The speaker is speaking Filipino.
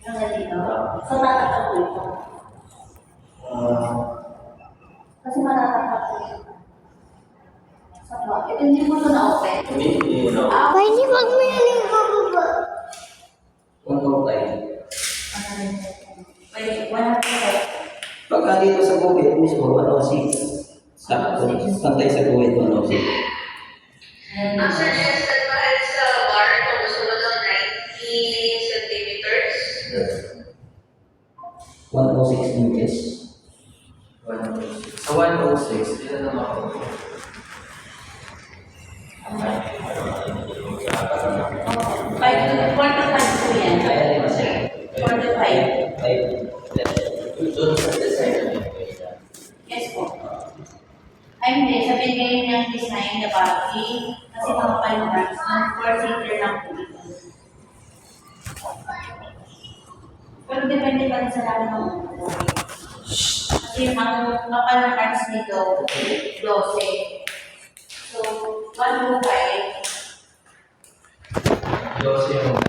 Ang ganito. So, tatapat ko ito. Kasi matatapat ko ito. So, ito hindi mo ito na-open. Hindi, no. Pwede wag mo yan yung bababa. Kung tayo. Pwede, 100. Pagka dito sa guhit mismo, 106. Sakto. Pantay sa guhit, 106. Ang suggested mahal sa bar kung gusto mo ng 90 centimeters. 106 inches. 106. Sa 106, ilan naman ako? Five to 45 po yan. Kaya di ba siya? 45. Doon sa design. Yes po. Ay hindi, sabihin kayo ng design na body kasi mga palmarks ng 4-seater lang po ito. Pero depende pa rin sa lahat ng ulo. Kasi ang kapal ng parts nito, 12. So, 105. 12 yung